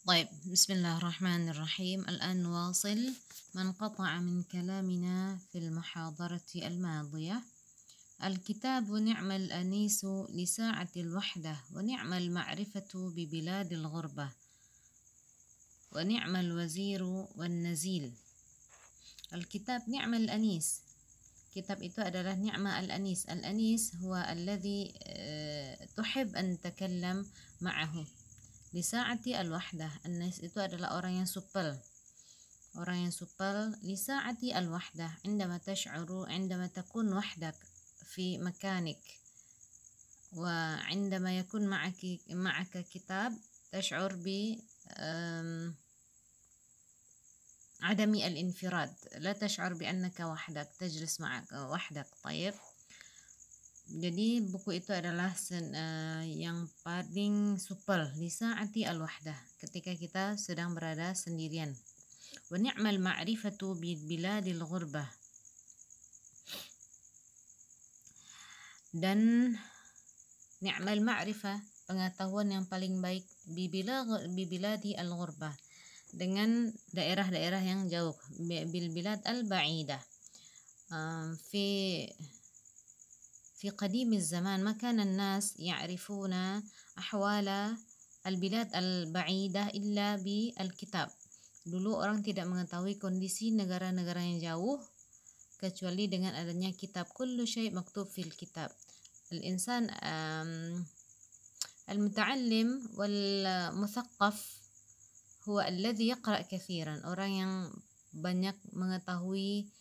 طيب، بسم الله الرحمن الرحيم. الآن نواصل ما انقطع من كلامنا في المحاضرة الماضية. الكتاب نعم الأنيس لساعة الوحدة، ونعم المعرفة ببلاد الغربة، ونعم الوزير والنزيل. الكتاب نعم الأنيس. Kitab itu adalah ni'ma al-anis. Al-anis huwa alladhi tuhib an takallam ma'ahu. Di saati al-wahdah, an-nas itu adalah orang yang supel. Orang yang supel li saati al-wahdah, عندما تشعر عندما تكون وحدك في مكانك وعندما يكون معك كتاب تشعر ب عدم الانفراد، لا تشعر بأنك وحدك، تجلس معك وحدك. طيب. Jadi buku itu adalah yang paling supel di saati al-wahdah, ketika kita sedang berada sendirian. Wa ni'mal ma'rifatu bi biladil ghurbah. Dan ni'mal ma'rifah, pengetahuan yang paling baik bi biladi al-ghurbah, dengan daerah-daerah yang jauh, bil bilad al-ba'idah. في قديم الزمان ما كان الناس يعرفون أحوال البلاد البعيدة إلا بالكتاب. Dulu orang tidak mengetahui kondisi negara-negara yang jauh kecuali dengan adanya kitab. Kullu syai' maktub fil kitab. Al-insan al-muta'allim wal-muthaqqaf huwa alladhi yaqra' kathiran. Orang yang banyak mengetahui.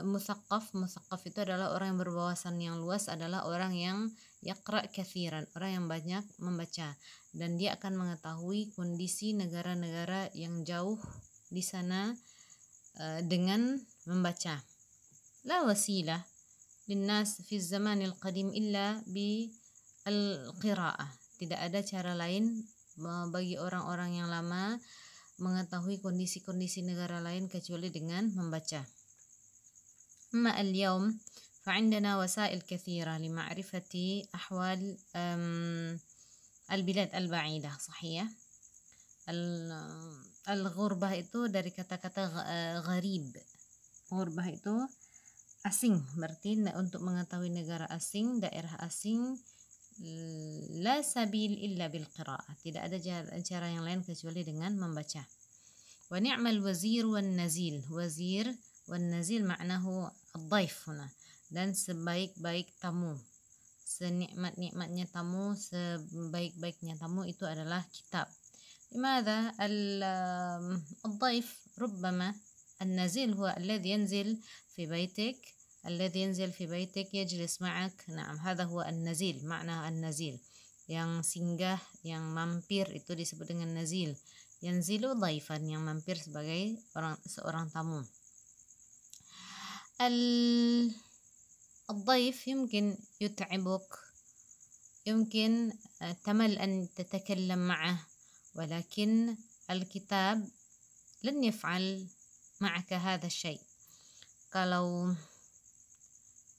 Musaqqaf itu adalah orang yang berwawasan yang luas, adalah orang yang yaqra' kathiran, orang yang banyak membaca, dan dia akan mengetahui kondisi negara-negara yang jauh di sana dengan membaca. La wasilah linnas fi zamanil qadim illa bi al-qira'ah. Tidak ada cara lain bagi orang-orang yang lama mengetahui kondisi-kondisi negara lain kecuali dengan membaca. أما اليوم فعندنا وسائل كثيرة لمعرفة أحوال البلاد البعيدة. صحيح. الغربة itu dari kata-kata gharib. Ghurbah itu asing, berarti untuk mengetahui negara asing, daerah asing, la sabil illa bil qira'ah, tidak ada cara yang lain kecuali dengan membaca. Wa ni'mal wazir wan nazil. Wazir wan nazil maknahu ad-dhaif huna, dan sebaik-baik tamu, senikmat-nikmatnya tamu, sebaik-baiknya tamu itu adalah kitab. Limadha ad-dhaif rubbama النزيل هو الذي ينزل في بيتك، الذي ينزل في بيتك يجلس معك. نعم، هذا هو النزيل. معنى النزيل yang singgah, yang mampir, itu disebut dengan nazil. Yanzilu dhaifan, yang mampir sebagai seorang tamu. الضيف يمكن يتعبك، يمكن تمل أن تتكلم معه، ولكن الكتاب لن يفعل معك هذا الشيء. Kalau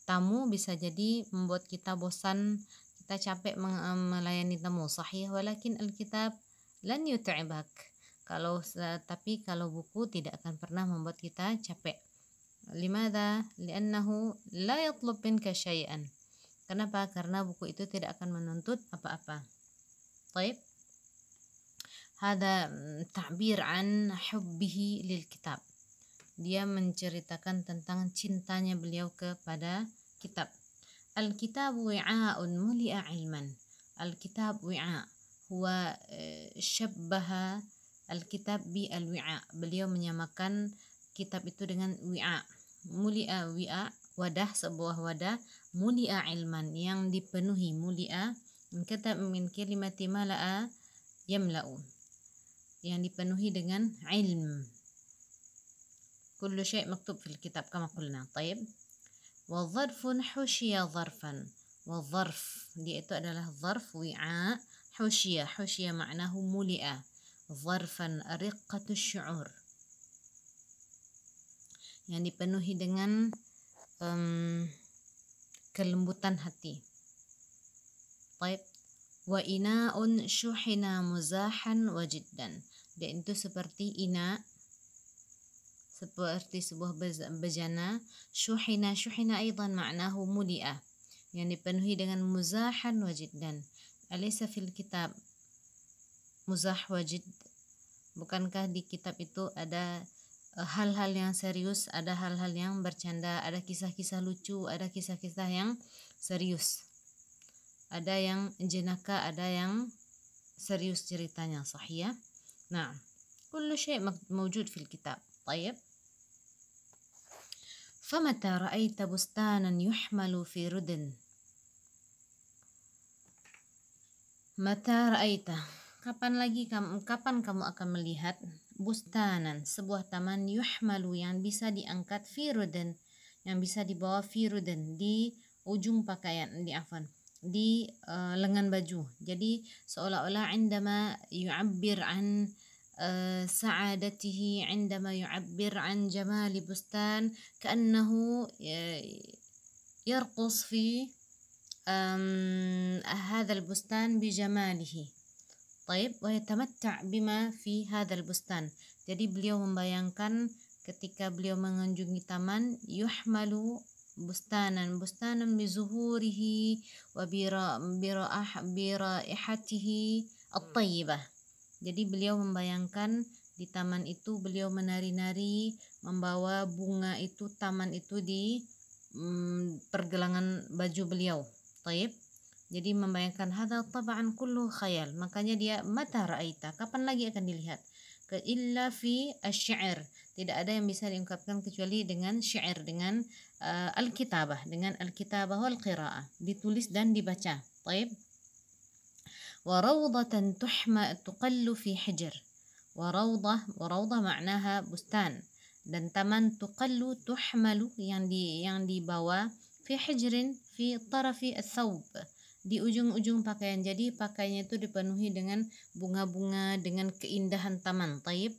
tamu bisa jadi membuat kita bosan, kita capek melayani tamu, sahih, walakin al-kitab lan yut'ibak. Tapi kalau buku tidak akan pernah membuat kita capek. Limadha? Li'annahu la yatlub minka syai'an. Kenapa? Karena buku itu tidak akan menuntut apa-apa. Taib. Hada ta'bir an hubbihi lil kitab. Dia menceritakan tentang cintanya beliau kepada kitab. Al-kitab wi'a'un muli'a ilman. Al-kitab wi'a. Huwa syabbaha al-kitab bi al-wi'a. Beliau menyamakan kitab itu dengan wi'a. Muli'a wi'a, wadah, sebuah wadah. Muli'a ilman, yang dipenuhi. Muli'a kitab min kalimati mala'a yamla'u, yang dipenuhi dengan ilm. Kullu syai' maktub fil kitab kama qulna. Taib. Wa dharfun hushiya dharfan. Wa dharf, dia itu adalah dharf wi'a. Hushiya maknahu muli'a. Dharfan riqqatu syu'ur, yang dipenuhi dengan kelembutan hati. Taib. Wa ina'un syuhina muzahan wa jiddan. Dan itu seperti ina, seperti sebuah bejana. Syuhina, syuhina aidan ma'nahu muli'a, yang dipenuhi dengan muzahan wa jiddan. Alaysa fil kitab muzah wa jidd? Bukankah di kitab itu ada hal-hal yang serius, ada hal-hal yang bercanda, ada kisah-kisah lucu, ada kisah-kisah yang serius, ada yang jenaka, ada yang serius ceritanya, sahih ya. Nah, kullu syai' mawjud fil kitab. Tayyib. Famata ra'aita bustanan yuhmalu fi rudin. Mata ra'aita, kapan kamu akan melihat bustanan, sebuah taman, yuhmalu, yang bisa diangkat, fi rudin, yang bisa dibawa, fi rudin, di ujung pakaian, di lengan baju. Jadi seolah-olah indama yu'abbir an sa'adatihi, indama yu'abbir an jamali bustan, ka'annahu yarqus fi هذا البستان بجماله. طيب, ويتمتع بما في هذا البستان. Jadi beliau membayangkan ketika beliau mengunjungi taman, yuhmalu bustanan bizuhurihi wa biraihatihi at-tayyibah. Jadi beliau membayangkan di taman itu beliau menari-nari, membawa bunga itu, taman itu di pergelangan baju beliau. Taib. Jadi membayangkan hadza tab'an kullu khayal. Makanya dia mata ra'aita, kapan lagi akan dilihat? Illa fi asy-syi'r. Tidak ada yang bisa diungkapkan kecuali dengan syair, dengan al-kitabah, dengan al-kitabah wal qira'ah, ditulis dan dibaca. Taib. Wa rawdatan tuqallu fi hijr. Wa rawdah maknaha bustan, dan taman, tuqallu tuhmalu, yang dibawa, fi hijrin fi tarafi ats-thawb, di ujung-ujung pakaian. Jadi pakaiannya itu dipenuhi dengan bunga-bunga, dengan keindahan taman. Taib.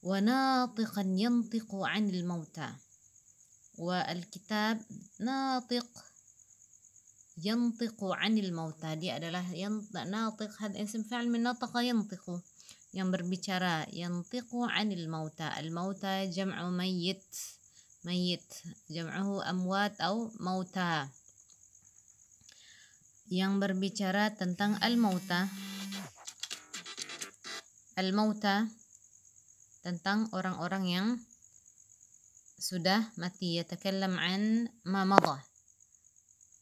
Wa natiqan yantiqu 'anil mauta. Wa al-kitab natiq yantiqu 'anil mauta. Dia adalah natiq, had ism fa'il min nataqa yantiqu, yang berbicara. Yantiqu 'anil mauta. Al-mauta jam'u mayyit. Mayyit jam'uhu amwat atau mauta, yang berbicara tentang al-mauta. Al-mauta tentang orang-orang yang sudah mati. Yatakallam an ma madha.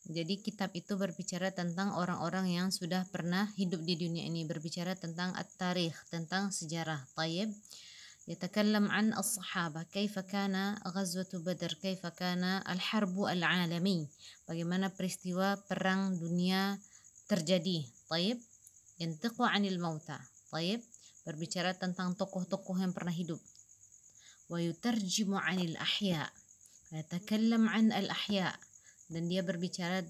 Jadi kitab itu berbicara tentang orang-orang yang sudah pernah hidup di dunia ini, berbicara tentang at-tarikh, tentang sejarah. Tayyib. يتكلم عن الصحابة كيف كان غزوة بدر, كيف كان الحرب العالمي, bagaimana peristiwa perang dunia terjadi. Taib. Yantiqu 'anil mauta. Taib. Berbicara tentang tokoh-tokoh yang pernah hidup. Wa yutarjimu 'anil ahya. Yatakallam 'an al-ahya, dan dia berbicara,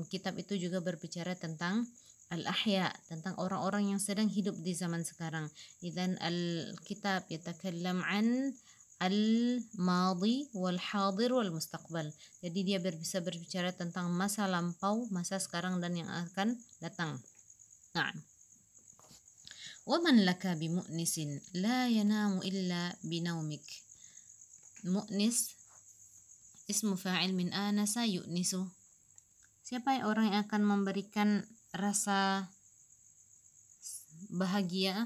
kitab itu juga berbicara tentang al-ahya, tentang orang-orang yang sedang hidup di zaman sekarang. Idzan al-kitab yatakallam an al-madi wal hadir wal mustaqbal. Jadi dia bisa berbicara tentang masa lampau, masa sekarang, dan yang akan datang. Nah. Wa man laka bi mu'nisin la yanamu illa binaumik. Mu'nis ismu fa'il min anasa yu'nisu. Siapa yang orang yang akan memberikan rasa bahagia?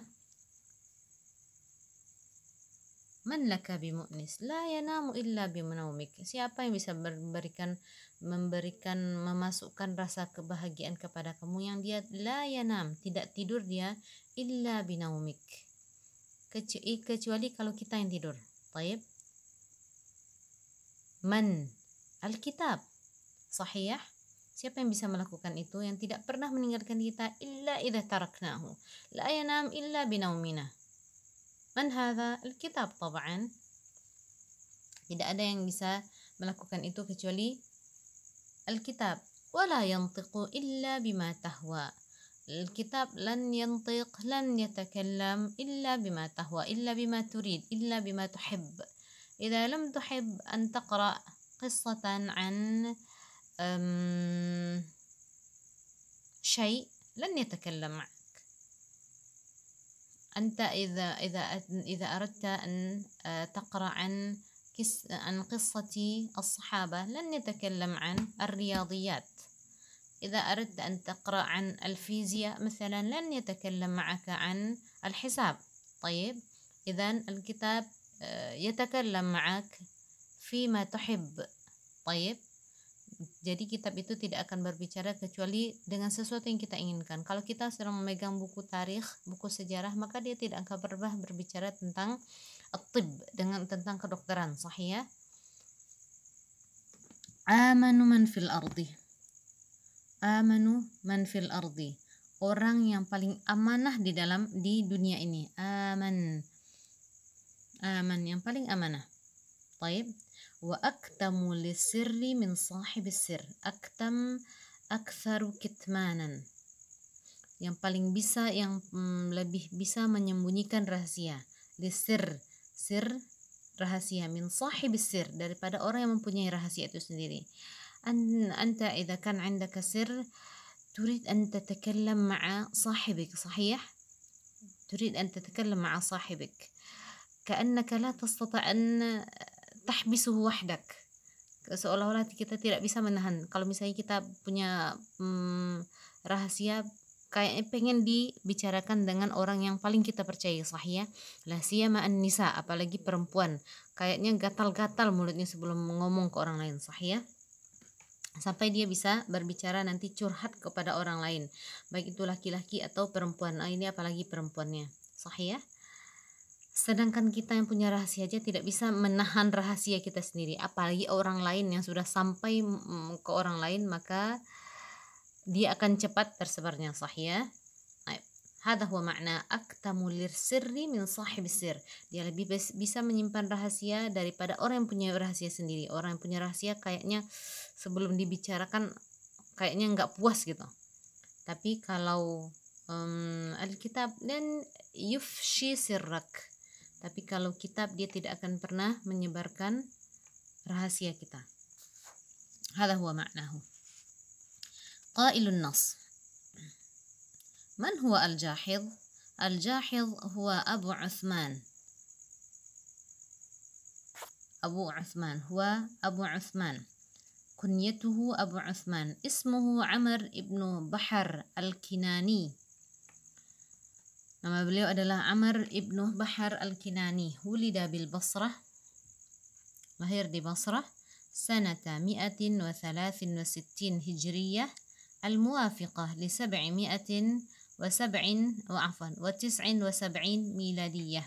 Man laka bimu'nis la yanamu illa bimunaumik. Siapa yang bisa memasukkan rasa kebahagiaan kepada kamu, yang dia la yanam, tidak tidur dia, illa binaumik, kecuali kalau kita yang tidur. Taib. Man, al-kitab, sahih. Siapa yang bisa melakukan itu, yang tidak pernah meninggalkan kita, illa idza taraknahu la yanam illa binaumina. Man hadha? Al-kitab tab'an. Tidak ada yang bisa melakukan itu kecuali al-kitab. Wala yantiqu illa bima tahwa. Al-kitab lan yantiq, lan yatakallam illa bima tahwa, illa bima turid, illa bima tuhib. Idza lam tuhib an taqra qissatan an شيء لن يتكلم معك. أنت إذا أردت أن تقرأ عن قصة الصحابة لن يتكلم عن الرياضيات. إذا أردت أن تقرأ عن الفيزياء مثلا لن يتكلم معك عن الحساب. طيب، إذن الكتاب يتكلم معك فيما تحب. طيب, jadi kitab itu tidak akan berbicara kecuali dengan sesuatu yang kita inginkan. Kalau kita sedang memegang buku tarikh, buku sejarah, maka dia tidak akan pernah berbicara tentang at-tib, tentang kedokteran. Sahih ya? Amanu man fil ardi. Amanu man fil ardi. Orang yang paling amanah di dunia ini. Aman yang paling amanah. Taib. Wa aktamu lisirri min sahibis sir. Aktam aktharu kitmanan. Yang paling bisa, yang lebih bisa menyembunyikan rahasia. Lisir, sir, rahasia. Min sahibis sir, daripada orang yang mempunyai rahasia itu sendiri. Anta idza kan 'indaka sir turid an tatakallam ma'a sahibik, sahih? Turid an tatakallam ma'a sahibik. Ka'annaka la tastati' an tahbisuhu wahdak. Seolah-olah kita tidak bisa menahan. Kalau misalnya kita punya rahasia, kayak pengen dibicarakan dengan orang yang paling kita percaya, sahih ya? La siyama an-nisa, apalagi perempuan. Kayaknya gatal-gatal mulutnya sebelum ngomong ke orang lain, sahih ya? Sampai dia bisa berbicara nanti curhat kepada orang lain, baik itu laki-laki atau perempuan. Ini apalagi perempuannya, sahih ya? Sedangkan kita yang punya rahasia aja tidak bisa menahan rahasia kita sendiri, apalagi orang lain yang sudah sampai ke orang lain, maka dia akan cepat tersebarnya, sahih ya? Hadha huwa makna aktamu lirsirri min sahibis sir. Dia lebih bisa menyimpan rahasia daripada orang yang punya rahasia sendiri. Orang yang punya rahasia kayaknya sebelum dibicarakan kayaknya nggak puas gitu. Tapi kalau Alkitab dan yufshi sirrak. Tapi kalau kitab dia tidak akan pernah menyebarkan rahasia kita. Hadha huwa ma'nahu. Qailun nas. Man huwa al-Jahidh? Al-Jahidh huwa Abu Uthman. Huwa Abu Uthman. Kunyatuhu Abu Uthman. Ismuhu Amr ibn Bahar al-Kinani. Nama beliau adalah Amr ibn Bahar al-Kinani. Wulida bil Basrah. Lahir di Basrah. Sanata 163 Hijriyah. Al-muwafiqah li 779 miladiyah.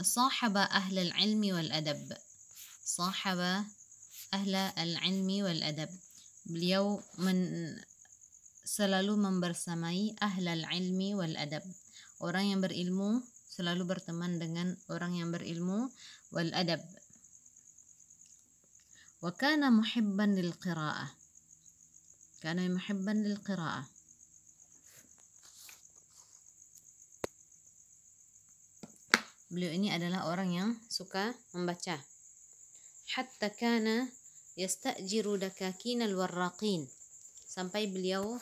صاحب أهل العلم والأدب. صاحب أهل العلم والأدب. Beliau selalu membersamai ahlal ilmi wal adab. Orang yang berilmu selalu berteman dengan orang yang berilmu wal adab. Wa kana muhibban lil qira'ah. Kana muhibban lil qira'ah. Beliau ini adalah orang yang suka membaca. Hatta kana yastajiru dakakin al-warraqin. Sampai beliau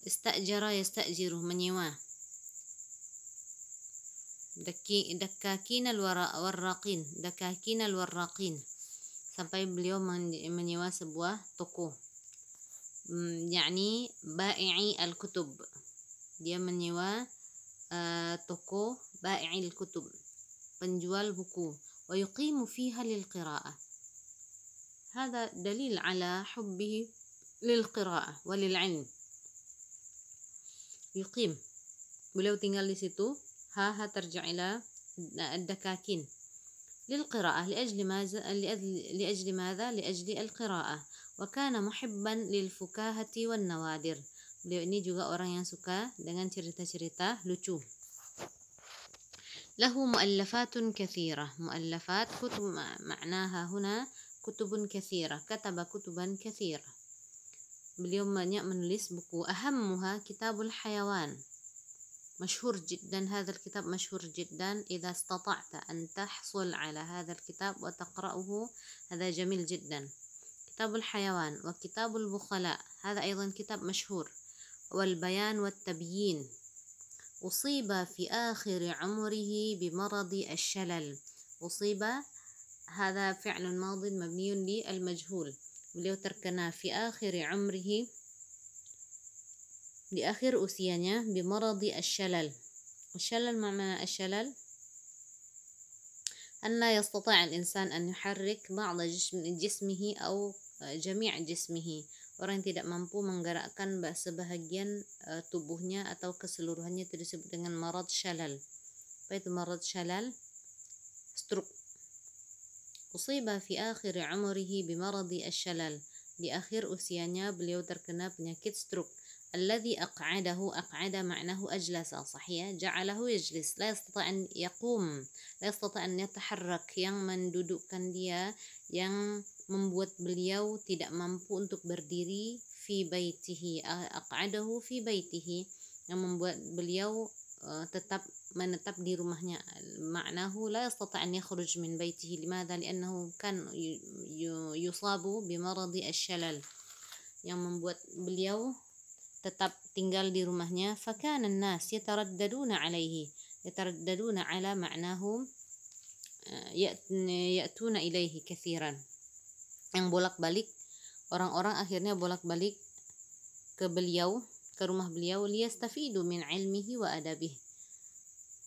yastajiru, menyewa. Dakakin al-warraqin. Sampai beliau menyewa sebuah toko. Yani ba'i'i al-kutub. Dia menyewa toko ba'i'i al-kutub, penjual buku. Wa yuqimu fiha lil qira'ah. Hada dalil ala hubbihi lil qira'ah wa lil ilm. Yuqim, beliau tinggal di situ. Terja' ila ad-dakakin lil qira'ah li ajli madha li ajli al-qira'ah. Wa kana muhibban lil fukahati wan nawadir. Beliau ini juga orang yang suka dengan cerita-cerita lucu. Lahu mu'allafatun kathirah. Mu'allafat kutub, ma'naha huna kutubun kathirah. Kataba kutuban kathirah. Beliau banyak menulis buku. Ahammuha kitabul hayawan. مشهور جدا هذا الكتاب، مشهور جدا. إذا استطعت أن تحصل على هذا الكتاب وتقرأه هذا جميل جدا. وكتاب الحيوان وكتاب البخلاء، هذا أيضا كتاب مشهور، والبيان والتبيين. أصيب في آخر عمره بمرض الشلل. أصيب هذا فعل ماض مبني للمجهول، beliau terkena في آخر عمره di akhir usianya بمرض الشلل. الشلل معنى الشلل أن لا يستطيع الإنسان أن يحرك بعض جسمه أو جميع جسمه. Orang yang tidak mampu menggerakkan sebahagian tubuhnya atau keseluruhannya itu disebut dengan marad syalal. Apa itu marad syalal? Stroke. Usiba fi akhir umrihi bimaradi asyalal. Di akhir usianya beliau terkena penyakit stroke. Alladhi aq'adahu, aq'ada ma'nahu ajlasa, sahih, ja'alahu yajlis, la yastati' an yaqum, la yastati' an yataharrak, yang mendudukkan dia, yang membuat beliau tidak mampu untuk berdiri, fi baitihi, aq'adahu fi baitihi, yang membuat beliau tetap menetap di rumahnya. Ma'nahu la yastati' an yakhruj min baitihi. Limadha? Li'annahu kan yusabu bimaradi asyalal, yang membuat beliau tetap tinggal di rumahnya. Fakana an-nas yataraddaduna alaihi, yataraddaduna ala ma'nahu ya'tuna ilaihi katsiran, yang bolak-balik, orang-orang akhirnya bolak-balik ke beliau, ke rumah beliau, liyastafidu min ilmihi wa adabihi.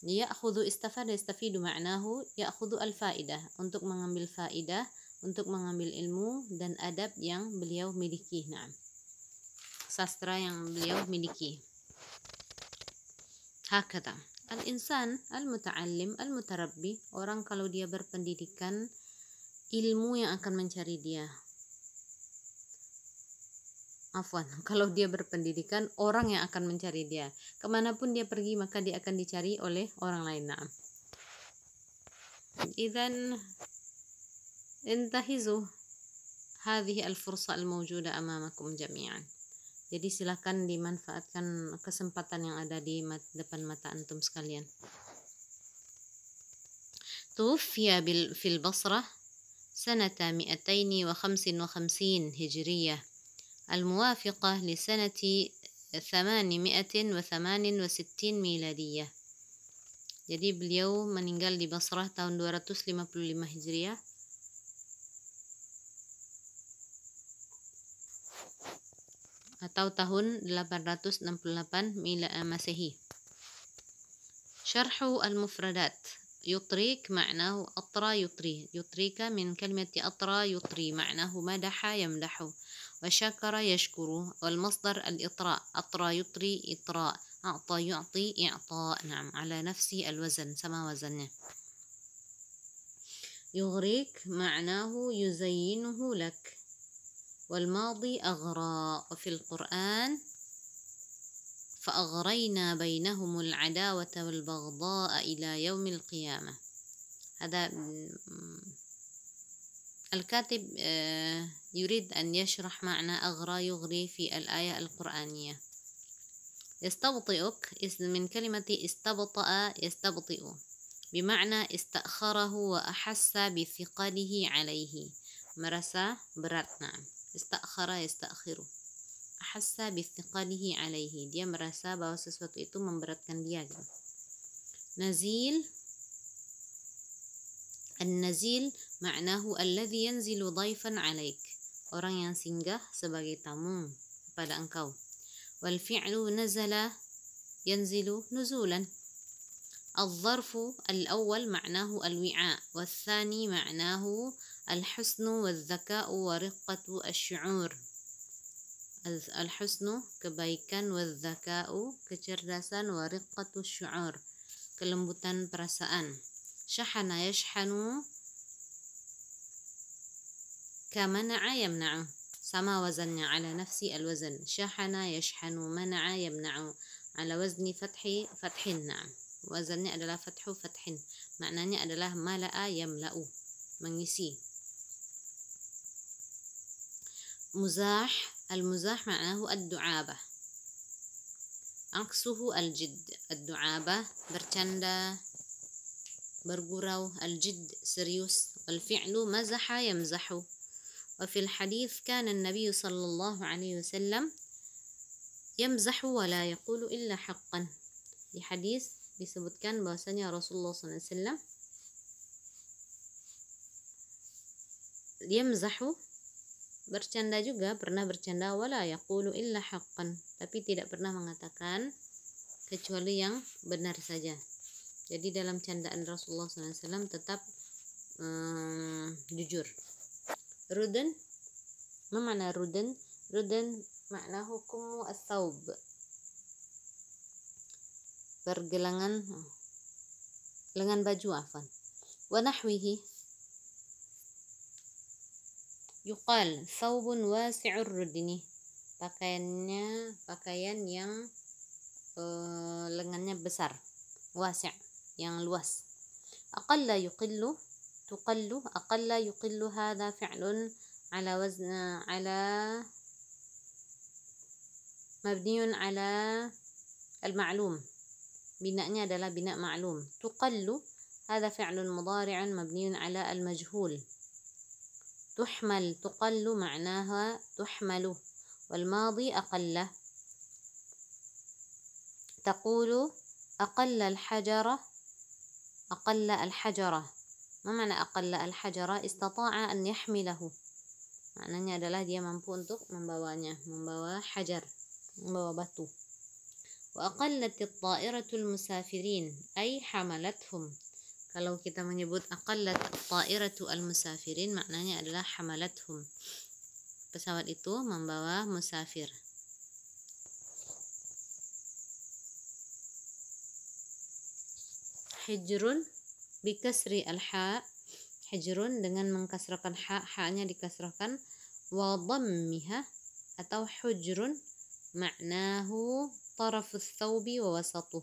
Ya'khudhu istafada yastafidu ma'nahu ya'khudhu al-faidah, untuk mengambil faidah, untuk mengambil ilmu dan adab yang beliau miliki. Naam, sastra yang beliau miliki. Hakata al-insan al-muta'allim al-mutarabbi, orang kalau dia berpendidikan, ilmu yang akan mencari dia. Afwan, kalau dia berpendidikan, orang yang akan mencari dia. Kemanapun dia pergi, maka dia akan dicari oleh orang lain. Naam. Idzan intahizu hadhihi al-fursa al-mawjuda amamakum jami'an. Jadi silakan dimanfaatkan kesempatan yang ada di depan mata antum sekalian. Tuwfiya fil Basrah sanata 255 hijriyah, الموافقة لسنة 868 miladiyah. Jadi beliau meninggal di Basrah tahun 255 Hijriah, atau tahun 868 Masehi. Syarhu al-mufradat. Yutrik ma'nahu atra yutri. Yutrika min kalimati atra yutri, ma'nahu madaha yamdahu, وشكر يشكر، والمصدر الإطراء، أطرى يطري إطراء، أعطى يعطي إعطاء. نعم، على نفس الوزن، سما وزنه. يغريك معناه يزينه لك، والماضي أغرى. وفي القرآن فأغرينا بينهم العداوة والبغضاء إلى يوم القيامة. هذا الكاتب يريد أن يشرح معنى أغرى يغري في الآية القرآنية. يستبطئك من كلمة استبطأ يستبطئ، بمعنى استأخره وأحس بثقله عليه، merasa berat. Nah, استأخر يستأخر، أحس بثقله عليه, dia merasa bahwa sesuatu itu memberatkan dia gitu. Nazil, an-nazil ma'nahu alladhi yanzilu dhaifan 'alaik, orang yang singgah sebagai tamu kepada engkau. Wal fi'lu nazala yanzilu nuzulan. Al-dharfu al-awwal ma'nahu al-wi'a, wal-thani ma'nahu al-husnu wal-dhaka'u wa riqqatu asy-syu'ur. Al-husnu kebaikan, wal-dhaka'u kecerdasan, wa riqqatu asy-syu'ur kelembutan perasaan. Syahana yashhanu kamana'a yamna'u, sama wazannya, ala nafsi al-wazan. Syahana yashhanu, mana'a yamna'u, ala wazni fathin. Na'am, wazannya adalah fathu fathin, maknanya adalah mala'a yamla'u, mengisi. Muzah, al-muzah ma'nahu ad-du'abah, aksuhu al-jidd. Ad-du'abah bercanda, bergurau, al-jidd serius. Wal fi'lu mazaha yamzahu, وفي الحديث كان النبي صلى الله عليه وسلم يمزح ولا يقول إلا حقا. Di hadis disebutkan bahwasanya Rasulullah SAW yamzahu, bercanda juga, pernah bercanda, wala yaqulu illa haqqan, tapi tidak pernah mengatakan kecuali yang benar saja. Jadi dalam candaan Rasulullah SAW tetap jujur. Ruden, ma makna ruden? Ruden makna hukum as-saub, pergelangan lengan baju, afan. Wa nahwihi yuqal thawbun wasi'ur rudni, pakaian yang lengannya besar, wasi', yang luas. Aqalla yuqillu, tuqallu, aqalla yuqillu, hadha fi'lun ala wazn mabniun ala al-ma'lum, binanya adalah bina ma'lum. Tuqallu hadha fi'lun mudhari'un mabniun ala al-majhul. Tuhmal, tuqallu ma'naha tuhmalu, wal madhi aqalla. Taqulu aqalla al-hajara, aqalla al-hajara. Ma makna aqalla al-hajara? Istata'a an yahmilahu, maknanya adalah dia mampu untuk membawanya, membawa hajar, membawa batu. Wa aqallatit ta'iratul musafirin ay hamalathum. Kalau kita menyebut aqallat ta'iratu al-musafirin, maknanya adalah hamalathum, pesawat itu membawa musafir. Hijrun bikasri al-ha, hijrun dengan mengkasrahkan ha, ha-nya dikasrahkan. Wa dhammiha atau hujrun maknahu tarafus thawbi wa wasatuh,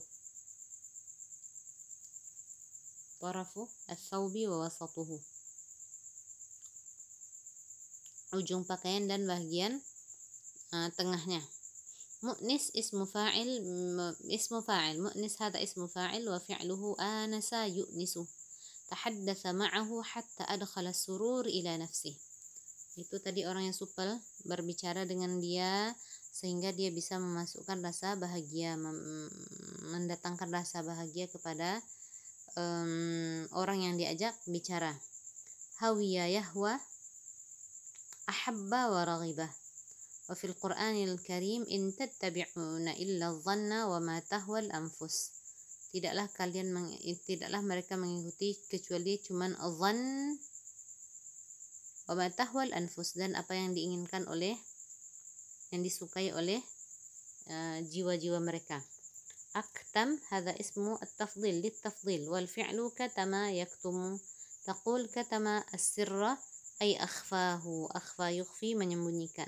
tarafu as-thawbi wa wasatuhu, ujung pakaian dan bagian tengahnya. Mu'nis ismu fa'il, mu'nis hadha ismu fa'il wa fi'luhu anasa yu'nisu, tahaddatsa ma'ahu hatta adkhala surur ila nafsih. Itu tadi orang yang supel, berbicara dengan dia sehingga dia bisa memasukkan rasa bahagia, mendatangkan rasa bahagia kepada orang yang diajak bicara. Hawiya yahwa, ahabba wa raghibah. Wa fil Qur'anil Karim in tattabi'una illa dhanna wa ma tahwal anfus. Tidaklah mereka mengikuti kecuali cuman dhann wa ma tahwal anfus, dan apa yang diinginkan oleh, yang disukai oleh jiwa-jiwa mereka. Aktam hadha ismu at-tafdil lit-tafdil wal fi'lu katama yaktumu. Taqul katama as-sirra ay akhfahu, akhfa yukhfi, menyembunyikan.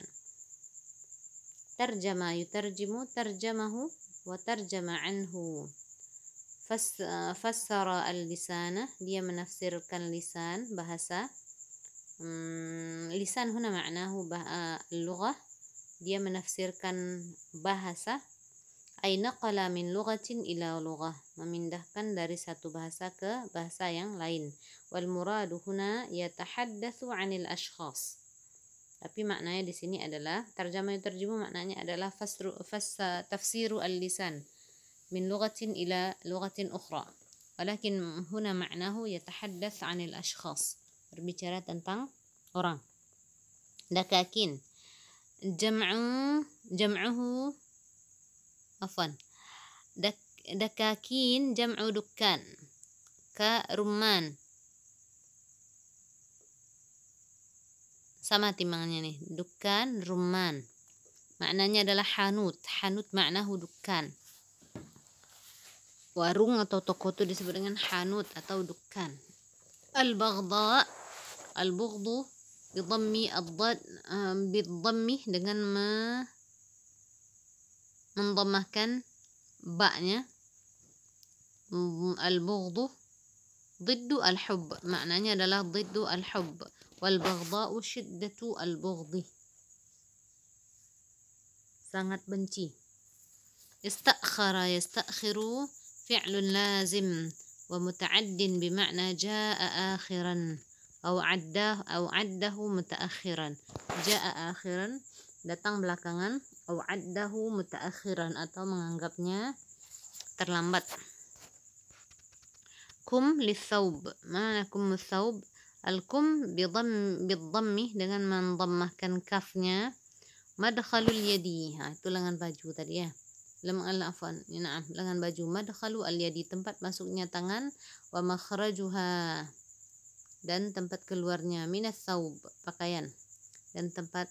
Tarjama yutarjimu, tarjamahu wa tarjama anhu. Fassara al-lisana, dia menafsirkan lisan, bahasa. Lisan huna ma'nahu lughah, dia menafsirkan bahasa. Ay naqala min lughatin ila lughah, memindahkan dari satu bahasa ke bahasa yang lain. Wal muradu huna yatahaddatsu 'anil ashkhas. Tapi maknanya di sini adalah tarjama yutarjimu, maknanya adalah tafsiru al-lisan min lughatin ila lughatin ukhra. Walakin huna ma'nahu yatahaddats 'anil ashkhas, berbicara tentang orang. Dakakin jam'uhu afwan. Dakakin jam'u dukkan, ka rumman. Sama timbangannya nih, dukkan, rumman. Maknanya adalah hanut. Hanut maknahu dukkan. Warung atau toko itu disebut dengan hanut atau dukkan. Al-baghdha, al-bughdhu bidhammi ad-dad, bidhammi dengan mendhammahkan ba-nya. Al-bughdhu diddu al-hubb, maknanya adalah diddu al-hubb. Wal baghdha'u syiddatu al-bughdhi, sangat benci. Istakhara yastakhiru fi'lun lazim wa muta'addin bima'na jaa'a akhiran. Au addahu mutaakhiran. Jaa akhiran, datang belakangan. Au addahu mutaakhiran, atau menganggapnya terlambat. Kum lithaub. Mana kum lithaub? Al-kum bidhammi, dengan mendhammahkan kafnya. Madkhalul yadi, itu lengan baju tadi ya. Lengan baju. Madkhalu al-yadi, tempat masuknya tangan. Wa makhrajuha, dan tempat keluarnya. Minas saub, pakaian. Dan tempat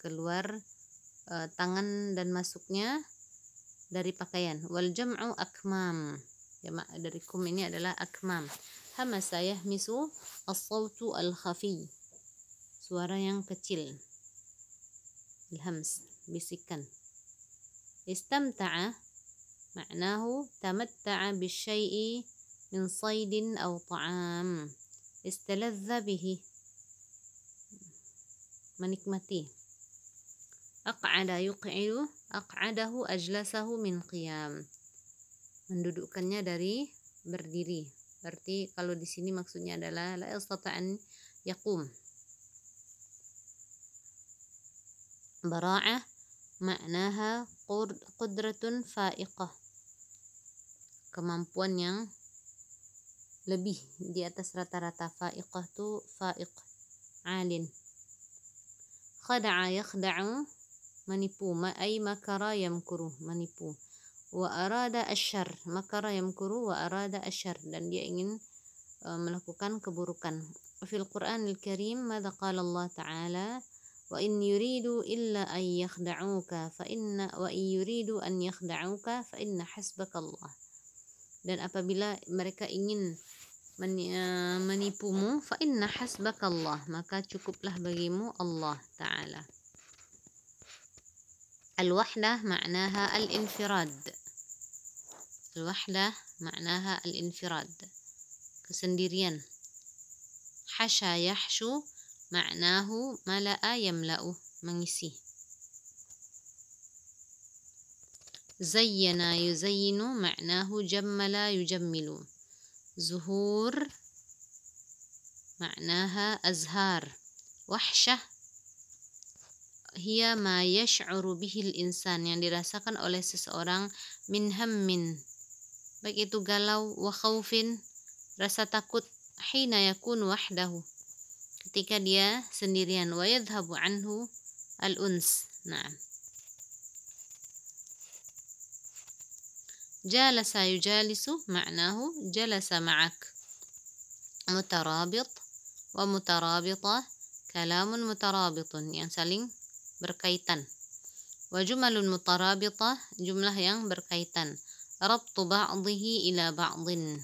keluar tangan dan masuknya dari pakaian. Wal jam'u akmam. Jamak dari kum ini adalah akmam. Hamasa yahmisu as-sawtu al-khafi, suara yang kecil. Al-hams, bisikan. Istamta'a, ma'nahu tamatta'a bisyai'i min saydin aw ta'am. Istaladza bihi, menikmati. Aq'ada yuq'idu, aq'adahu ajlasahu min qiyam, mendudukkannya dari berdiri. Berarti kalau di sini maksudnya adalah la yastata'an yaqum. Bara'ah maknaha qudratun fa'iqah, kemampuan yang lebih di atas rata-rata. Fa'iqah tu fa'iq, alin. Khada'a yakhda'u, menipu. Ay makara yamkuru, menipu. Wa arada asyar, makara yamkuru wa arada asyar, dan dia ingin melakukan keburukan. Fil Qur'anil Karim madza qala Allah Ta'ala, wa in yuridu illa an yakhda'uka fa inna hasbakallah. Dan apabila mereka ingin menipumu, fa inna hasbakallah, maka cukuplah bagimu Allah Ta'ala. Al-wahdah ma'naha al-infirad. Al-wahdah ma'naha al-infirad, kesendirian. Hasya yahsyu ma'nahu mala'a yamla'u, mengisi. Zayyana yuzayyinu ma'nahu jammala yujammilu. Zuhur ma'naha azhar. Wahsyah hiya ma yash'uru bihil insan, yang dirasakan oleh seseorang. Min hammin, baik itu galau. Wa khaufin, rasa takut. Hina yakun wahdahu, ketika dia sendirian. Wa yadhhabu anhu al-uns. Nah, jalasa yujalisu ma'nahu jalasa ma'ak. Mutarabit wa mutarabitah, kalamun mutarabitun, yang saling berkaitan. Wa jumalun mutarabitah, jumlah yang berkaitan. Rabtu ba'dihi ila ba'din.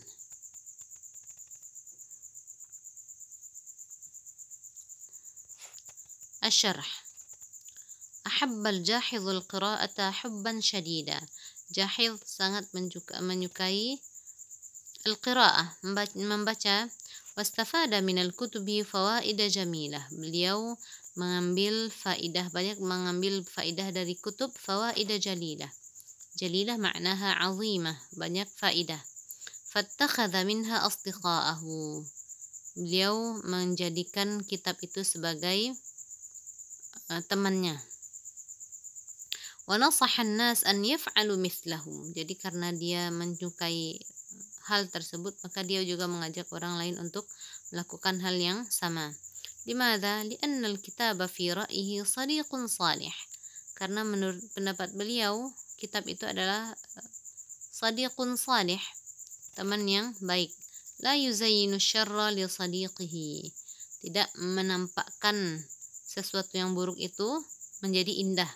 Asyarh. Ahabbal jahidul qira'ata hubban syadida. Jahid sangat menyukai al-qira'ah, membaca. Wastafada minal kutubi fawaida jamilah. Beliau mengambil faidah dari kutub. Fawaida jalilah. Jalilah maknaha azimah, banyak faidah. Fattakhadha minha asdiqa'ahu. Beliau menjadikan kitab itu sebagai temannya. Wa nasahan nas an yaf'alu mithlahu. Jadi karena dia menyukai hal tersebut, maka dia juga mengajak orang lain untuk melakukan hal yang sama. Limadha? Li'anna al-kitaba fi ra'yihi sadiqun salih. Karena menurut pendapat beliau, kitab itu adalah sadiqun salih, teman yang baik. La yuzayyinu syarra li sadiqihi. Tidak menampakkan sesuatu yang buruk itu menjadi indah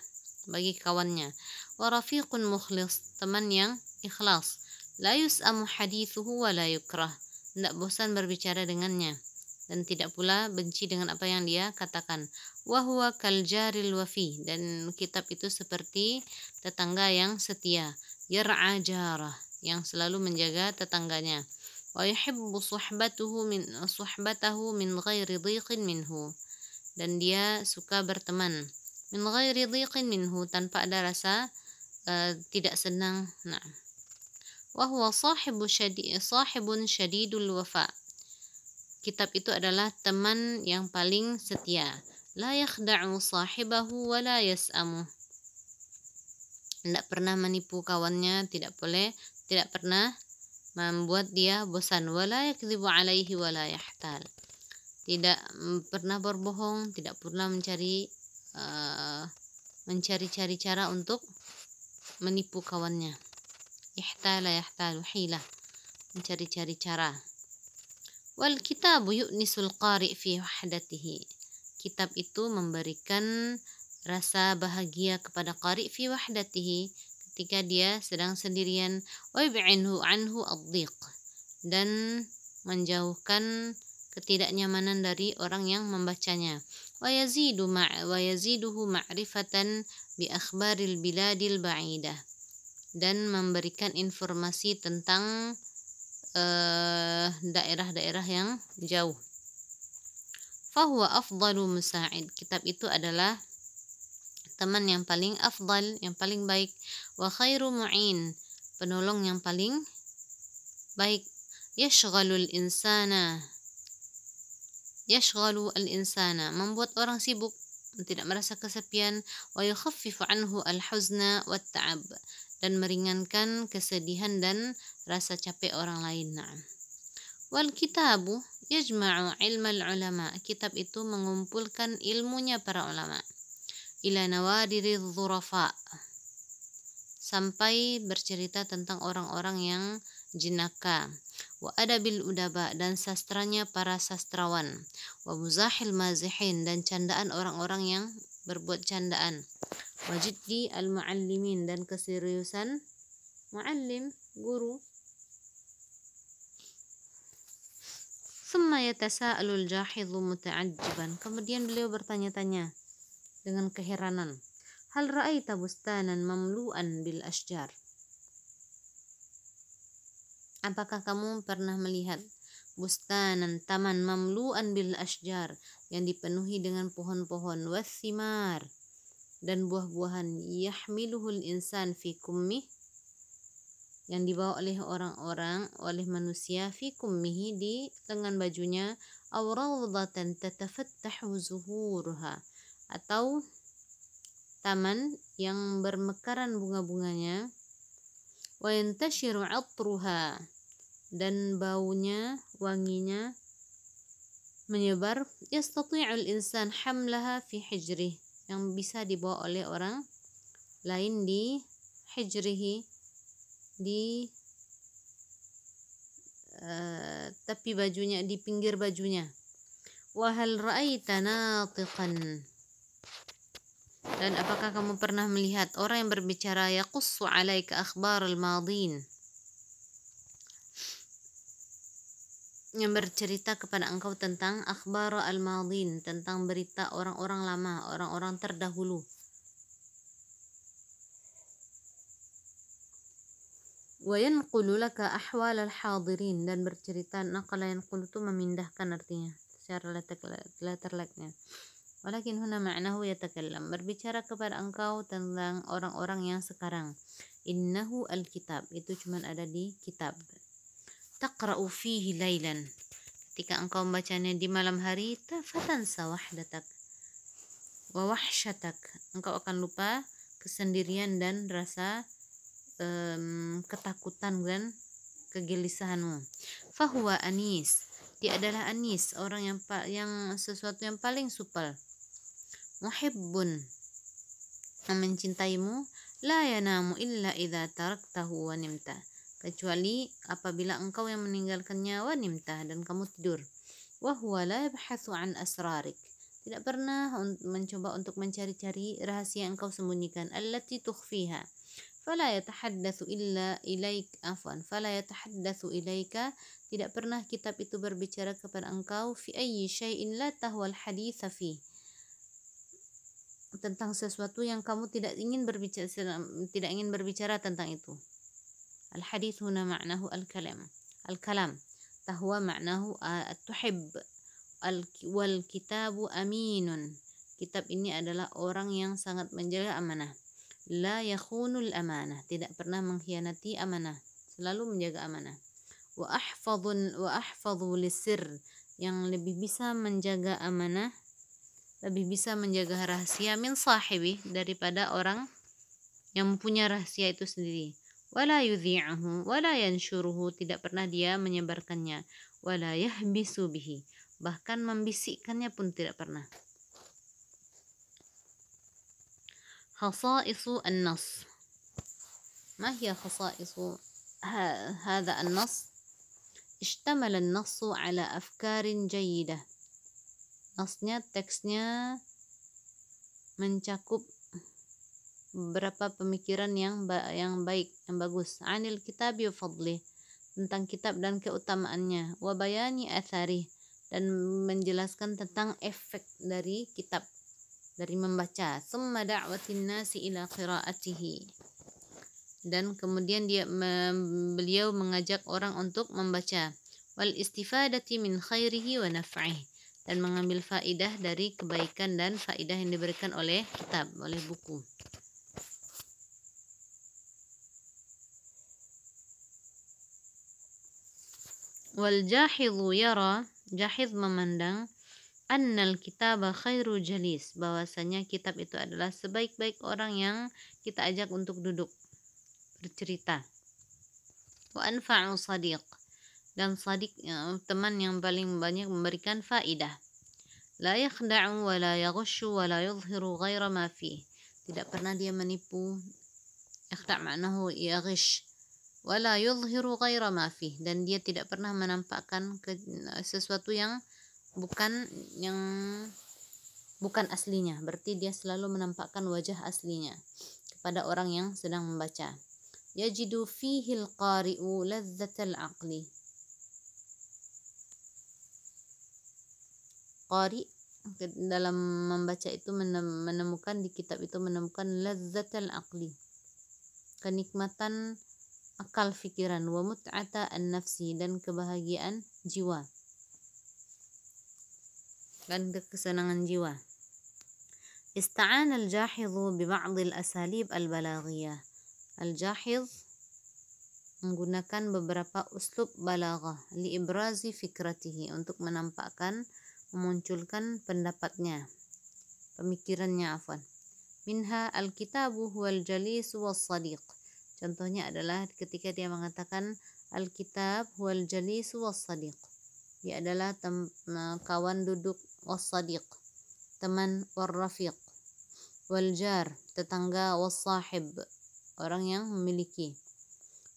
bagi kawannya. Wa rafiqun mukhlis, teman yang ikhlas. La yus'amu hadithuhu wa la yukrah. Tidak bosan berbicara dengannya dan tidak pula benci dengan apa yang dia katakan. Wa huwa kal jaril wafi, dan kitab itu seperti tetangga yang setia. Yar'a jarah, yang selalu menjaga tetangganya. Wa yuhibbu suhbatahu min ghairi dhiqin minhu, dan dia suka berteman. Min ghairi dhiqin minhu, tanpa ada rasa tidak senang. Nah, wa huwa sahibun syadidul wafa. Kitab itu adalah teman yang paling setia. La yakhda'u sahibahu wa la yas'amu. Tidak pernah menipu kawannya, tidak pernah membuat dia bosan. Wa la yakdzibu alaihi wa la yahtal. Tidak pernah berbohong, tidak pernah mencari-cari cara untuk menipu kawannya. Ihtala yahtalu hilah, mencari-cari cara. Wal kitabu yu'nisul qari' fi wahdatihi. Kitab itu memberikan rasa bahagia kepada qari' fi wahdatihi, ketika dia sedang sendirian. Wa yub'inhu anhu ad-dhiq, dan menjauhkan ketidaknyamanan dari orang yang membacanya. Wa yaziduhu ma'rifatan bi akhbaril biladil ba'idah, dan memberikan informasi tentang daerah-daerah yang jauh. Fahuwa afdalu musa'id. Kitab itu adalah teman yang paling afdal, yang paling baik. Wa khairu mu'in, penolong yang paling baik. Yashghalu al-insana, membuat orang sibuk, tidak merasa kesepian. Wa yukhaffifu anhu al-huzna wat ta'ab, dan meringankan kesedihan dan rasa capek orang lain. Wal kitabu yajma'u ilmal ulama. Kitab itu mengumpulkan ilmunya para ulama. Ila nawadiri dzurafa, sampai bercerita tentang orang-orang yang jenaka. Wa adabil udaba, dan sastranya para sastrawan. Wa muzahil mazihin, dan candaan orang-orang yang berbuat candaan. Wa jiddi al-muallimin, dan keseriusan muallim, guru. Summa yatasa'alul jahidhu muta'ajjiban. Kemudian beliau bertanya-tanya dengan keheranan. Hal ra'aita bustanan mamlu'an bil ashjar. Apakah kamu pernah melihat bustanan, taman, mamlu'an bil ashjar, yang dipenuhi dengan pohon-pohon, wathimar, dan buah-buahan, yahmiluhul insan fi kummih, yang dibawa oleh orang-orang, oleh manusia, fi kummihi, di lengan bajunya, aw rawdatan tatafattahu zuhuruha, atau taman yang bermekaran bunga-bunganya, wa yantashiru 'atruha, dan baunya, wanginya menyebar, yastati'ul insan hamlaha fi hijrih, yang bisa dibawa oleh orang lain di hijrihi, di tepi bajunya, di pinggir bajunya. Wa hal ra'aita natiqan, dan apakah kamu pernah melihat orang yang berbicara, yaqussu 'alaika akhbar al-madin, yang bercerita kepada engkau tentang akhbar al-madin, tentang berita orang-orang lama, orang-orang terdahulu. Wa yanqulu laka ahwal al-hadirin, dan bercerita, naqala yanqulu itu memindahkan artinya secara letter-leknya. Walakin huna ma'nahu yatakallam, berbicara kepada engkau tentang orang-orang yang sekarang. Innahu al-kitab, itu cuma ada di kitab. Taqra'u fihi lailan, ketika engkau membacanya di malam hari, fatansa wahdatak wa wahsyatak, engkau akan lupa kesendirian dan rasa ketakutan dan kegelisahanmu. Fahuwa anis, dia adalah anis, orang yang sesuatu yang paling supel. Muhibbun, yang mencintaimu. La yanamu illa idza taraktahu wa nimta, kecuali apabila engkau yang meninggalkannya, wa nimta, dan kamu tidur. Wa huwa la yabhathu an asrarik, tidak pernah mencoba untuk mencari-cari rahasia yang engkau sembunyikan. Allati tukhfiha fala yatahaddatsu ilaika, tidak pernah kitab itu berbicara kepada engkau, fi ayyi syai'in la tahwal haditsa fi, tentang sesuatu yang kamu tidak ingin berbicara tentang itu. Al hadits huna ma'nahu al-kalam, tahwa ma'nahu at-tuhib. Wal kitabu aminun, kitab ini adalah orang yang sangat menjaga amanah. La yakhunul amanah, tidak pernah mengkhianati amanah, selalu menjaga amanah. Wa ahfadhu lisir, yang lebih bisa menjaga amanah, lebih bisa menjaga rahasia min sahibi, daripada orang yang mempunyai rahasia itu sendiri. Wala yudhi'uhu wala yanshuruhu, tidak pernah dia menyebarkannya. Wala yahbisu bihi, bahkan membisikkannya pun tidak pernah. Khasaisu an-nas. Ma hiya khasaisu hadha an-nas? Ishtamala an-nassu ala afkarin jayyidah. Nasnya, teksnya mencakup beberapa pemikiran yang baik, yang bagus. Anil kitabi wa fadlih, tentang kitab dan keutamaannya. Wa bayani athari, dan menjelaskan tentang efek dari kitab, dari membaca. Summa da'watin nasi ila qiraatihi, dan kemudian beliau mengajak orang untuk membaca. Wal istifadati min khairihi wa naf'ih, dan mengambil faidah dari kebaikan dan faidah yang diberikan oleh kitab, oleh buku. Wal jahidhu yara, jahid memandang, annal kitaba khairu jalis, bahwasanya kitab itu adalah sebaik-baik orang yang kita ajak untuk duduk bercerita. Wa anfa'u sadiq, dan sadiq, teman yang paling banyak memberikan faidah. La yakhda'u wa la yaghushu wa la yudhiru ghaira ma fih, tidak pernah dia menipu. Yakhda' ma'nahu yaghish, wa la yudhiru ghaira ma fih, dan dia tidak pernah menampakkan sesuatu yang bukan aslinya. Berarti dia selalu menampakkan wajah aslinya kepada orang yang sedang membaca. Yajidu fihi al-qari'u ladzatal aqli. Qari dalam membaca itu menemukan, di kitab itu menemukan ladzatal aqli, kenikmatan akal fikiran, wa mut'ata an-nafsi, dan kebahagiaan jiwa dan kesenangan jiwa. Ista'ana al-jahidhu bi ba'd al-asalib al-balaghiyah. Al-jahidh menggunakan beberapa uslub balaghah li ibrazi fikratihi, untuk menampakkan, memunculkan pendapatnya, pemikirannya, afwan. Minha al-kitabu huwal jalis was sadiq. Contohnya adalah ketika dia mengatakan al-kitab huwal jalis was sadiq, dia adalah kawan duduk, was sadiq teman, war rafiq, wal jar tetangga, was sahib orang yang memiliki.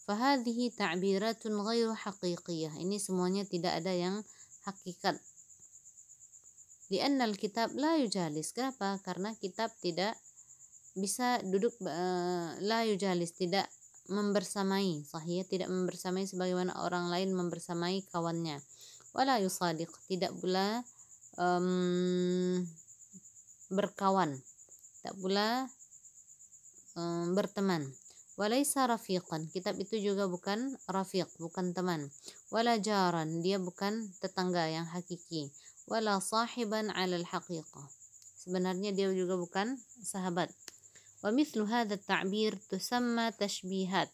Fahadhihi ta'biratun ghairu haqiqiyah, ini semuanya tidak ada yang hakikat. Li'anna al-kitab la yujalis, kenapa? Karena kitab tidak bisa duduk, la yujalis, tidak membersamai, sahih, tidak membersamai sebagaimana orang lain membersamai kawannya. Wala yusadiq, tidak pula berkawan, tak pula berteman. Walaysa rafiqan, kitab itu juga bukan rafiq, bukan teman. Wala jaran, dia bukan tetangga yang hakiki. Wala sahiban 'ala al-haqiqah, sebenarnya dia juga bukan sahabat. Wa mithlu hadha at-ta'bir tusamma tashbihat.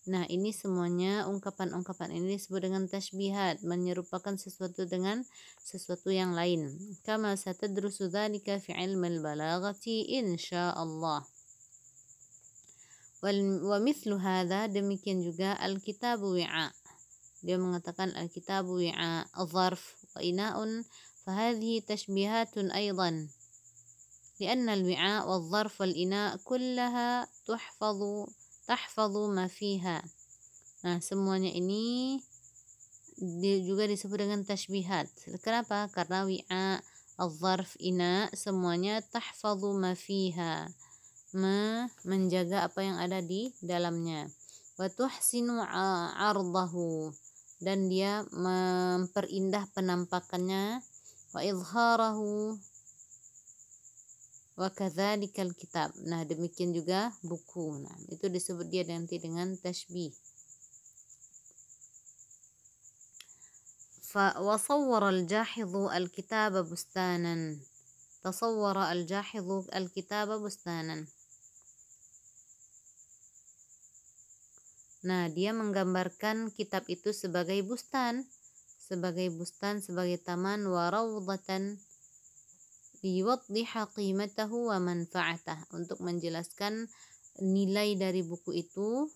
Nah, ini semuanya ungkapan-ungkapan ini disebut dengan tashbihat, menyerupakan sesuatu dengan sesuatu yang lain. Kama satadrusu dzalika fi 'ilmil balaghati insyaallah. Wa mithlu hadha, demikian juga al-kitabu wi'a. Dia mengatakan al-kitabu wi'a, dzarf wa ina'un, fahadhihi tashbihatun aidan. لأن الوعاء والظرف والإناء كلها تحفظ ما فيها. Nah, semuanya ini juga disebut dengan tashbihat. Kenapa? Karena wi'a, al-zarf, ina, semuanya tahfadhu ma fiha, menjaga apa yang ada di dalamnya. Wa tuhsinu 'ardahu, dan dia memperindah penampakannya. Wa izharahu wa kadzalikal kitab. Nah, demikian juga buku. Nah, itu disebut dia nanti dengan tashbih. Fa wasawwara al-jahidhu al-kitaba bustanan. Tasawwara al-jahidhu al-kitaba bustanan. Nah, dia menggambarkan kitab itu sebagai bustan, sebagai bustan, sebagai taman, wa rawdatan liwaddiha qimatahu wa manfa'atah, untuk menjelaskan nilai dari buku itu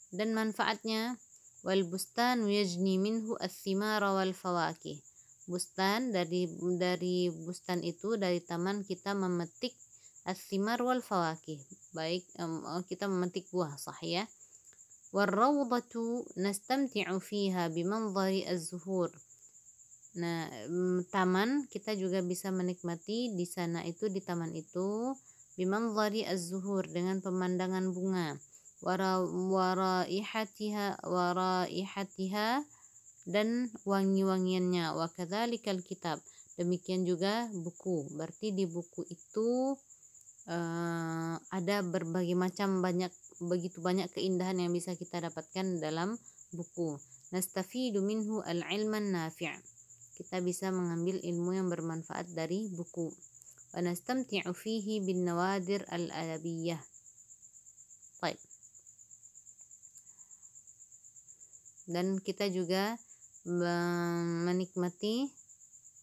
dan manfaatnya. Wal bustan yajni minhu ath-thimara wal fawakih. Bustan, dari bustan itu, dari taman kita memetik ath-thimar wal fawakih, baik kita memetik buah, sah ya. War rawdatu nastamti'u fiha bimanzari az-zuhur. Nah, taman kita juga bisa menikmati di sana itu, di taman itu, bimanzari az-zuhur, dengan pemandangan bunga, waraihatiha dan wangi-wangiannya, wa kadzalikal kitab, demikian juga buku. Berarti di buku itu ada berbagai macam, begitu banyak keindahan yang bisa kita dapatkan dalam buku. Nastafidu minhu al-ilman nafi', kita bisa mengambil ilmu yang bermanfaat dari buku. Wa nastamti'u fihi bin nawadir al-adabiyyah. Baik. Dan kita juga menikmati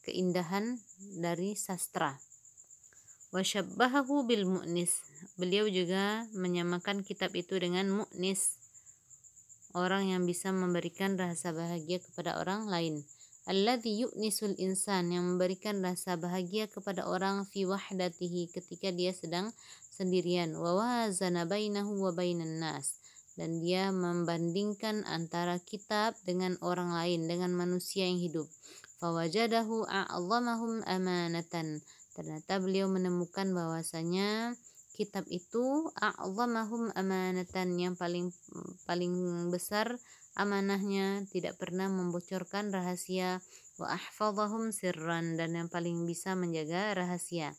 keindahan dari sastra. Wa syabbahahu bil mu'nis, beliau juga menyamakan kitab itu dengan mu'nis, orang yang bisa memberikan rasa bahagia kepada orang lain. Alladzi yu'nisul insan, yang memberikan rasa bahagia kepada orang, fi wahdatihi, ketika dia sedang sendirian, wa wazana bainahu wa bainan nas, dan dia membandingkan antara kitab dengan orang lain, dengan manusia yang hidup. Fawajadahu a'zamahum amanatan, ternyata beliau menemukan bahwasanya kitab itu a'zamahum amanatan, yang paling besar amanahnya, tidak pernah membocorkan rahasia, wa ahfadhahum sirran, dan yang paling bisa menjaga rahasia.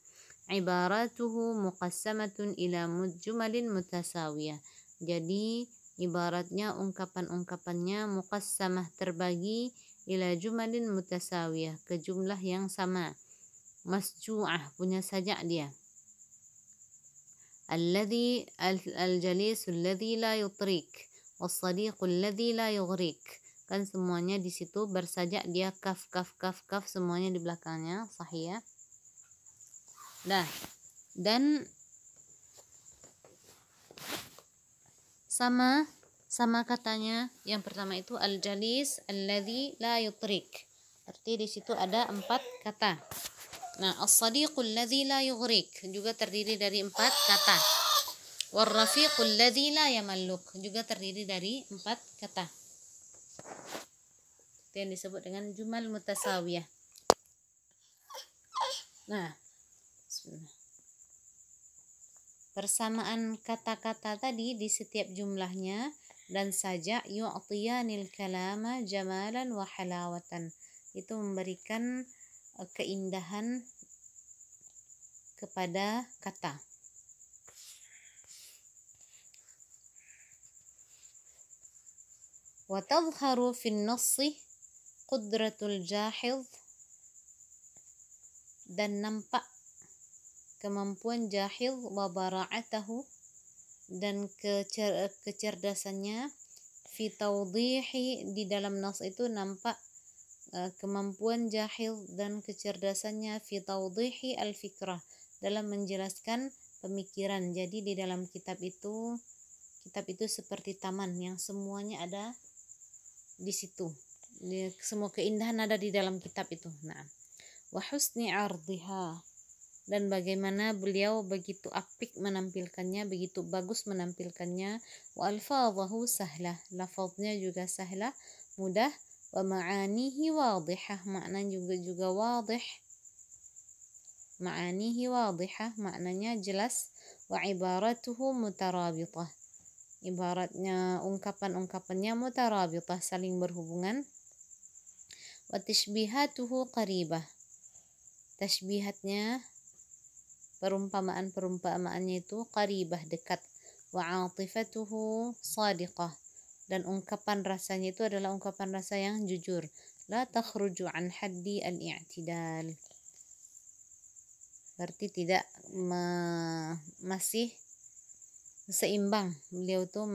Ibaratuhu muqassamatun ila jumalin mutasawiyah, jadi ibaratnya ungkapan-ungkapannya muqassamah, terbagi, ila jumalin mutasawiyah, ke jumlah yang sama, masju'ah, punya sajak dia. Alladhi al-jalisul ladzi la yutrik, was-sadiqul ladzi la yughrik, kan semuanya di situ bersajak dia, kaf kaf kaf kaf, semuanya di belakangnya, sahih ya. Nah, dan sama katanya yang pertama itu al-jalis alladzi la yutrik, arti di situ ada 4 kata. Nah, as-sadiqul ladzi la yughrik juga terdiri dari 4 kata. War-rafiqul ladzi la yamalluk juga terdiri dari 4 kata. Itu yang disebut dengan jumal mutasawiyah. Nah, persamaan kata-kata tadi di setiap jumlahnya dan sajak, yu'tiyanil kalama jamalan wa halawatan, itu memberikan keindahan kepada kata. Wa tadhharu fin nassi qudratul jahil, dan nampak kemampuan jahil, wa bara'atahu, dan kecerdasannya, fi tawdihi, di dalam nas itu nampak kemampuan jahil dan kecerdasannya, fi tawdihi al-fikrah, dalam menjelaskan pemikiran. Jadi di dalam kitab itu seperti taman yang semuanya ada di situ, semua keindahan ada di dalam kitab itu. Nah, wa husni ardiha, dan bagaimana beliau begitu apik menampilkannya, begitu bagus menampilkannya. Wa alfadhahu sahlah, lafaznya juga sahlah, mudah. Wa ma'anihi wadihah, maknanya juga wadih. Ma'anihi wadihah, maknanya jelas. Wa ibaratuhu mutarabitah, ibaratnya ungkapan-ungkapannya mutarabitah, saling berhubungan. Wa tashbihatuhu qaribah, tashbihatnya, perumpamaan-perumpamaannya itu qaribah, dekat. Wa atifatuhu sadiqah, dan ungkapan rasanya itu adalah ungkapan rasa yang jujur. La takhruju an haddi al-i'tidal, berarti tidak masih seimbang. Beliau tuh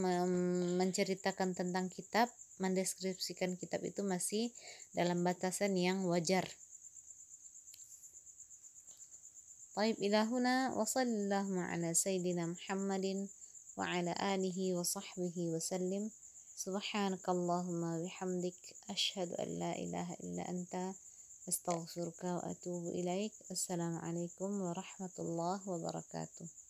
menceritakan tentang kitab, mendeskripsikan kitab itu masih dalam batasan yang wajar. Taib ila huna wa sallallahu ala sayyidina Muhammadin wa ala alihi wa sahbihi wa sallim. Subhanakallahumma bihamdik asyhadu an la ilaha illa anta astaghfiruka wa atubu ilaik. Assalamualaikum warahmatullahi wabarakatuh.